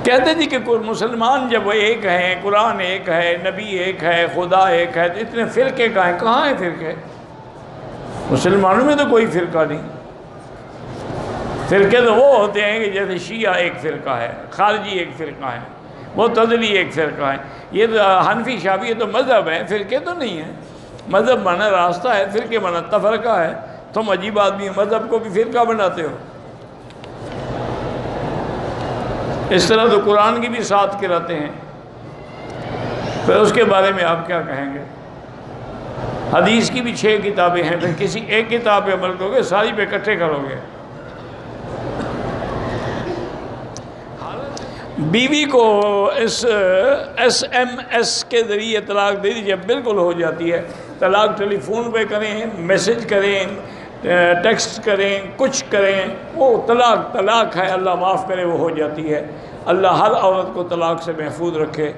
کہتے جی کہ مسلمان جب وہ ایک ہیں، قرآن ایک ہے، نبی ایک ہے، خدا ایک ہے، تو اتنے فرقے کہاں ہیں فرقے؟ مسلمانوں میں تو کوئی فرقہ نہیں۔ فرقے تو وہ ہوتے ہیں کہ جیسے شیعہ ایک فرقہ ہے، خارجی ایک فرقہ ہے، معتزلی ایک فرقہ ہے۔ یہ تو حنفی شافعی تو مذہب ہے، فرقے تو نہیں ہیں۔ مذہب مانا راستہ ہے، فرقے مانا تفرقہ ہے۔ تم عجیب آدمی مذہب کو بھی فرقہ بناتے ہو۔ اس طرح تو قرآن کی بھی ساتھ کراتے ہیں، پھر اس کے بارے میں آپ کیا کہیں گے؟ حدیث کی بھی 6 کتابیں ہیں، پھر کسی ایک کتاب پہ عمل کرو گے، ساری پہ اکٹھے کرو گے۔ بیوی کو اس SMS کے ذریعے طلاق دے دیجیے، بالکل ہو جاتی ہے طلاق۔ ٹیلی فون پہ کریں، میسج کریں، ٹیکسٹ کریں، کچھ کریں، وہ طلاق ہے، اللہ معاف کرے، وہ ہو جاتی ہے۔ اللہ ہر عورت کو طلاق سے محفوظ رکھے۔